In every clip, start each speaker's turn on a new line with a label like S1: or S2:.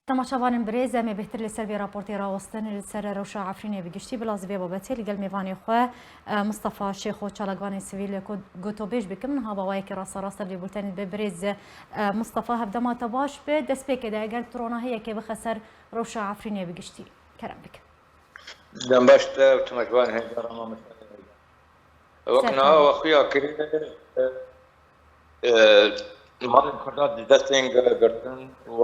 S1: تماشاوان برێزە مێ بهتر لەسەر بێ راپۆرتی ڕاوەستن لەسەر ڕەوشە عەفرینێ بگشتی بلازبێ بابەتێ لەگەڵ میوانی خۆ مستەفا شێخ و چالاکوانی سیڤیل گوتۆبێژ بکەم من هاوەوایەکی ڕاستەڕاستە بێ بولتەنیت بێ برێز مستەفا هەفدەماتە باش بێ دەست پێکێدا ئەگەر تڕۆنا هەیەکێ بخە سەر ڕەوشە عەفرینێ بگشتی کەرەم بکە
S2: دەم باشتە تماشاوان هێندە ڕەمامە وەکنا وەخویا کرد مالن کردات دەستێنگ گرتن و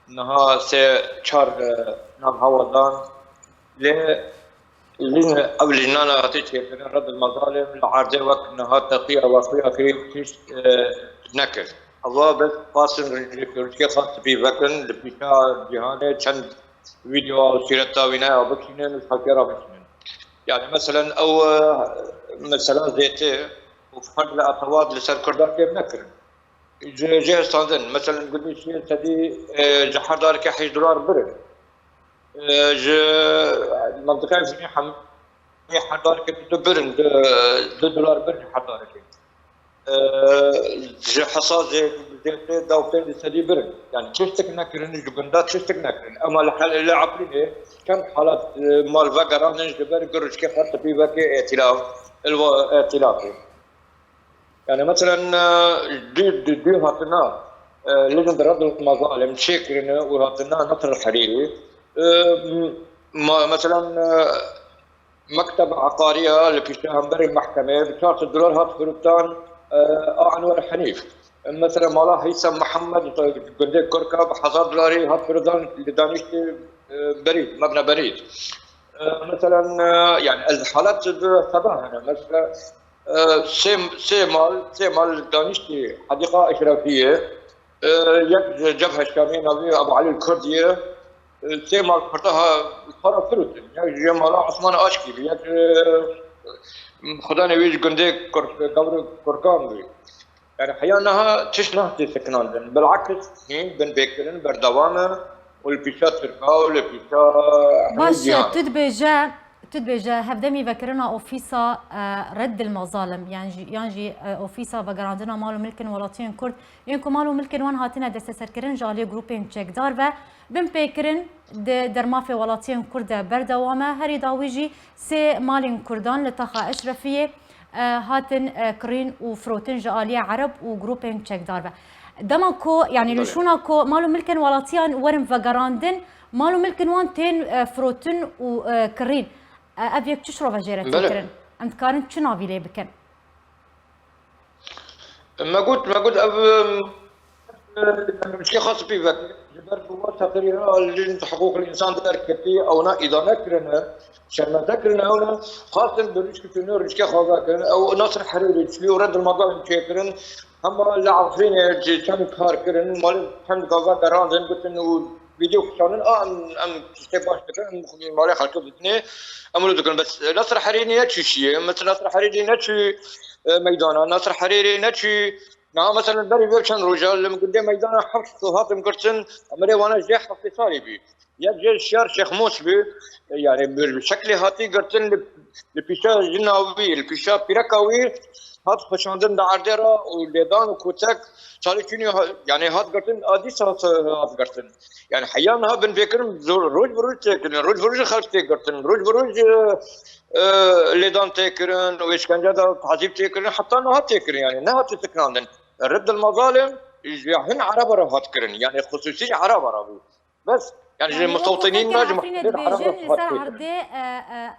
S2: نها سه چهار نام هوادان لين أول جنانا هاتيك رد المظالم العرضة وقت نها تقية وفيها كريم تيش نكر الله بس فاصل رجع خاص في وقتن لبيشا جهانه چند فيديو أو سيرة تاوينة أو بكشنين الحكيرة بكشنين يعني مثلا زيته وفرد الأطواد لسر كردار كيف نكر جه استاندن مثلا قلت شيء تدي جحر دار كحيش دولار برد ج منطقة زمي حم حدار كتو برن $2 برن حدار كي ج حصاد زيت داوتين تدي برن يعني تشتك نكرن جبندات تشتك نكرن اما الحل اللي عقلي كم حالات مال فقران نجبر قرش كيف حتى في باكي ائتلاف يعني مثلا دي هاتنا لجنة رد المظالم شكرنا وهاتنا نصر الحريري مثلا مكتب عقارية اللي بري المحكمة $4 هات فروتان عنوان حنيف مثلا مالا هيثم محمد قنديك كركب $1000 هات فروتان لدانشتي بريد مبنى بريد مثلا يعني الحالات تبعها مثلا سيمال دانشتي حديقة إشرافية يك جبهة الشامية نبي أبو علي الكردية سيمال فرتها فرا فروت يعني جمال عثمان أشكي يك خدا نبيج قنديك قبر كركان بي يعني حيانها تشنه تسكنان بالعكس هين بن بيكرن بردوامه والبيشات تركا والبيشا
S1: باش تدبيجا هفدمي ذكرنا اوفيسا رد المظالم يعني اوفيسا بقراندنا مالو ملكن ولاتين كرد ينكو مالو ملكن وان هاتنا دست سركرن جالي جروبين تشيك دار و بن بيكرن درمافي ولاتين كرد بردوامه هري داويجي سي مالين كردان لتخا اشرفيه هاتن كرين وفروتن جاليه عرب وجروبين تشيك دار دمكو يعني لشوناكو مالو ملكن ولاتيان ورم فقراندن مالو ملكن وان تين فروتن وكرين أبيك تشرب فجيرة فكرن أنت كارن شنو في لي بكن
S2: ما قلت مش خاص في ذاك جبر قوات تقريرا لجنة حقوق الإنسان تركتي أو نا إذا نكرنا شان ذكرنا هنا خاصة بريش كتنور ريش كخواك أو ناصر حريري تشليو رد المظالم كيكرن هم اللي عارفين كم كار كرن مال كم قاعد دران زين قلت إنه فيديو كشانن أم تستباش تكن مالي خلقه بتني أمرو تكن بس ناصر حريري نتشي مثل ناصر حريري نتشي ميدانا ناصر حريري نتشي نعم مثلا بري بيرشن رجال لما قدام ميدانا حفظ هاتم قرتن أمري وانا جاي حفظ صاري بي يجي الشهر شيخ موسبي يعني بشكل هاتي قرتن لبيشا جناوي لبيشا بيركاوي هات خشاندن داردرا ولدان وكوتك صار كيني يعني هات قرتن ادي ساعات هات قرتن يعني حيانا بن فكرم روج بروج تكرن روج بروج خلق تكرن روج بروج لدان تكرن وإشكنجة تعذيب تكرن حتى نهات تكرن يعني نهات تكرن رد المظالم هن عرب هات كرن يعني خصوصي عرب عربي بس يعني مستوطنين ناجم
S1: بيجن لسر عرضي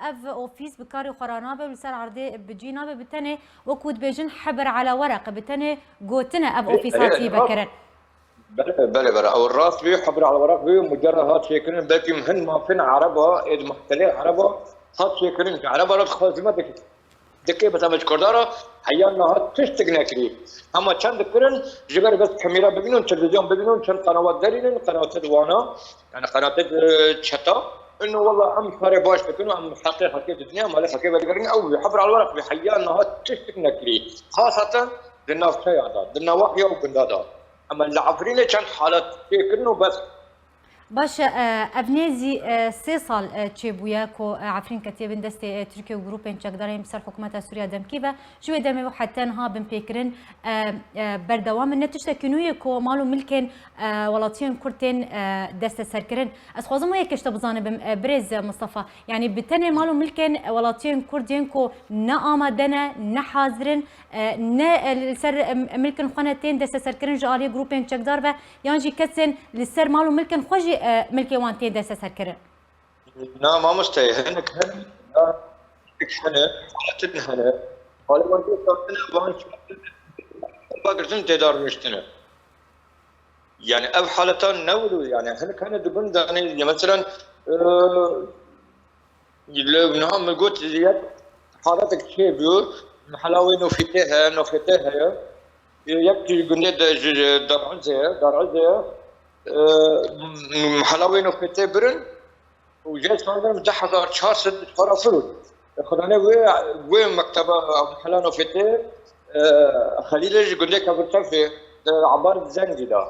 S1: اف اوفيس بكاري خرانابه لسر عرضي بجينابه بتني وكود بيجن حبر على ورقه بتني قوتنا اف اوفيساتي بكرن
S2: بلا او الراس بيه حبر على ورق بيه مجرد هات شيكرين بلكي مهن ما فين عربه اذ محتلين عربه هات شيكرين عربه رد خازمه دكي بس امج كردارا حيانا هات تشتغنا كري اما چند كرن جبر بس كاميرا ببينون تلفزيون ببينون چند قنوات دارين قنوات دوانا يعني قنوات شتا انه والله ام فري باش بكونوا ام حقيقه الدنيا ما لها كيف بقرن او يحبر على الورق بحيانا هات تشتغنا كري خاصه دنا في عدد دنا وحي وبندادا اما العفرينه كان حالات كانه بس
S1: باش ابنيزي 3 سال تشيبويا كو عفرين كتيبن دستي تركيا وجروبين تشكدارين بسر حكومة سوريا دم كيفا شوي دمي وحتى نها بن بيكرن بردوام النتيجة كنوية كو مالو ملكن ولاتين كرتين دست سركرن اسخوزم ويا كشت بزانب بريز مصطفى يعني بتني مالو ملكن ولاتين كردين كو نا آمدنا نا حاضرن نا سر ملكن خانتين دست سركرن جاري جروبين تشكدار و يانجي كسن لسر مالو ملكن خوجي ملكي وانتين دست سركرن
S2: نا ما مستوي هنك هنا حالتنا هنا ولا ما تقدر وان باقرتن تدار مشتنا يعني أب حالتان نولو يعني هنك هنا دبن يعني مثلا لو نعم قلت زياد حالتك شيء بيو محلاوي نوفتها يكتي قلنا دار عزة محلاوي نوفتها برن وجاء صار مزحف شهر فرافلود خدنا وين مكتبة محلا نوفتها خليل قلنا كبرت في عبارة زنجي ده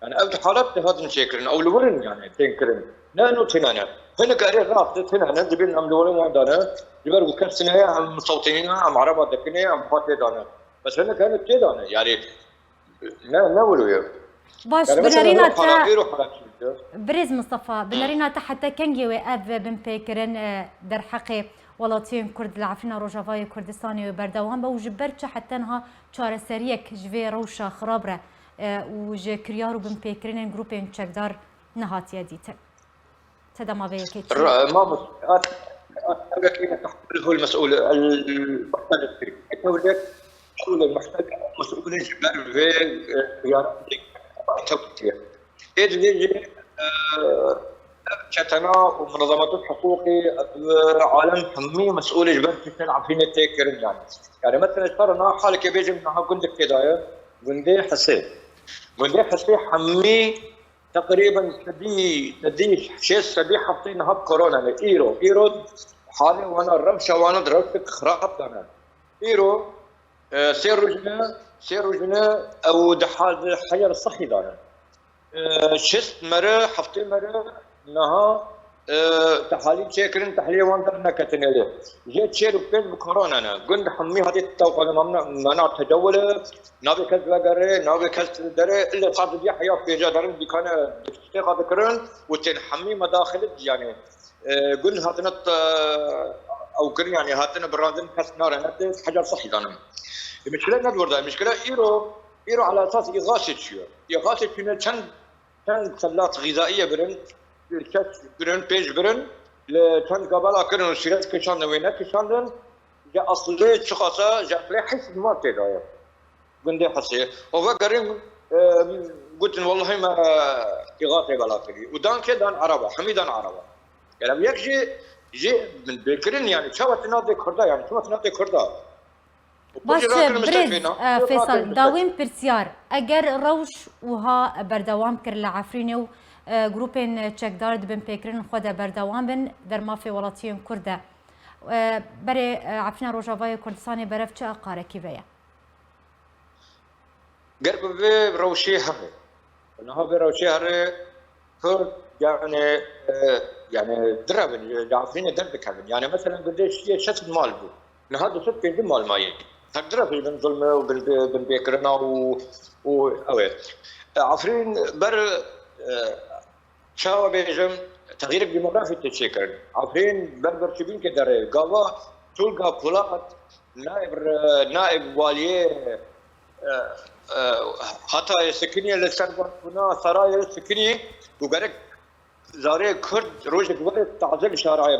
S2: يعني أبد حالات هذا نشكرن أو لورن يعني تنكرن نانو تنانا هنا قاري راس تنانا دبين أم لورن وعندنا جبر وكل سنة عم مصوتين عم عربة دكني عم خاطر دانا بس هنا كانت كده يعني نا ولويا
S1: باش
S2: يعني
S1: بنارينا
S2: تا
S1: بريز مصطفى بنارينا تا حتى كنجي واب بن بيكرن در حقي ولاتين كرد العفرين روجافاي كردستاني وبردوان بوجبرت حتى انها چاره سريك جوي روشا خرابره وج كريارو بن بيكرين جروبين تشكدار نهات يديت تدا ما بيكي
S2: ما مس أبغى تحمله المسؤول المحتاج فيه الدولة مسؤول الجبال في خيار توتيا يجي شتنا ومنظمات الحقوقي عالم حمي مسؤول الجبال في تلعب فينا تيكرن يعني مثلا صارنا حالك بيجي منها قندك كده قندي حسين حمي تقريبا تدي شيء سبي حاطينها بكورونا ايرو حالي وانا الرمشه وانا ضربتك خراب انا ايرو سير رجنا او دحال الحياه الصحي دانا شست مره حفتين مره انها تحاليل شكرن تحليل وانترنا كتنيله جيت شيل بين بكورونا انا قلت حمي هذه التوقع ممنوع تجول نابي كذا قري نابي كذا دري الا صار بدي حياه في جدارن دي كان تشتغل ذكرن وتنحمي مداخل يعني قلنا هاتنا او كن يعني هاتنا برادن كسنار هنا حاجه صحي دانا المشكله ندور ده المشكله ايرو على اساس اغاثه شنو كان سلات غذائيه برن برن بيج برن لكان قبل كانوا شريت كشان وينك كشان جاء اصلي شخصا جاء لي حس ما كده قندي حسي هو قريم قلت والله ما اغاثه بلا كذي ودان كده عربه حميدان عربه يعني يجي من بكرين يعني شو تنادي كردا يعني شو تنادي كردا
S1: باش بريز فيصل داوين برسيار اگر روش وها بردوام كر لعفريني جروبين تشكدار بن بيكرين خدا بردوام بن در مافي ولاتيون كردا بري عفرين روجافاي كردستاني برف چه اقاره كيفيا
S2: قرب في روشي هري انها بروشي هري كرد يعني درب عفرين درب كابن يعني مثلا قديش شت المال بو هذا شت في مال ماي تقدر في بن ظلمه وبن بيكرنا و عفرين بر شاو بيجم تغيير الديموغرافي تشكر عفرين بربر شبين كدره قوا تلقى بولات نائب واليه حتى سكنيه للسربان هنا سرايا سكنيه وقرك زاري كرد روج قبل تعزل شارعي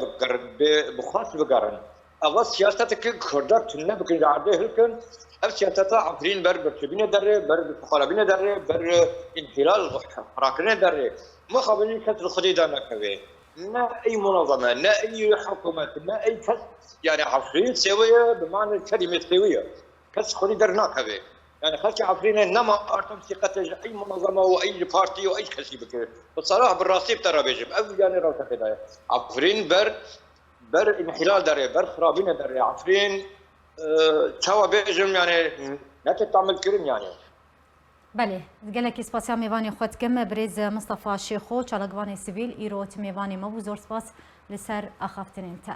S2: بخاص بقرن اغا سياستك كردك تنبك عاده هلكن اف سياستا عفرين بربر شبين دره بربر خرابين دره بر انحلال حراكنا دره ما خبرني كثر الخديدان كبير لا اي منظمه لا اي حكومه لا اي كس يعني عفرين سويه بمعنى الكلمه سويه كس خديدرنا كبير يعني خلك عفرين انما ارتم ثقه اي منظمه واي بارتي واي كسي بكير بصراحه بالراسيب ترى بيجب او يعني روته كده عفرين بر انحلال داره بر خرابين داره عفرين توا بيجم يعني لا تعمل كريم يعني
S1: بله گلکی سپاسیا میوانی خود کم بریز مصطفی شیخو چالگوان سیویل ایروت میوانی مبو زور سپاس لسر اخافتنین تا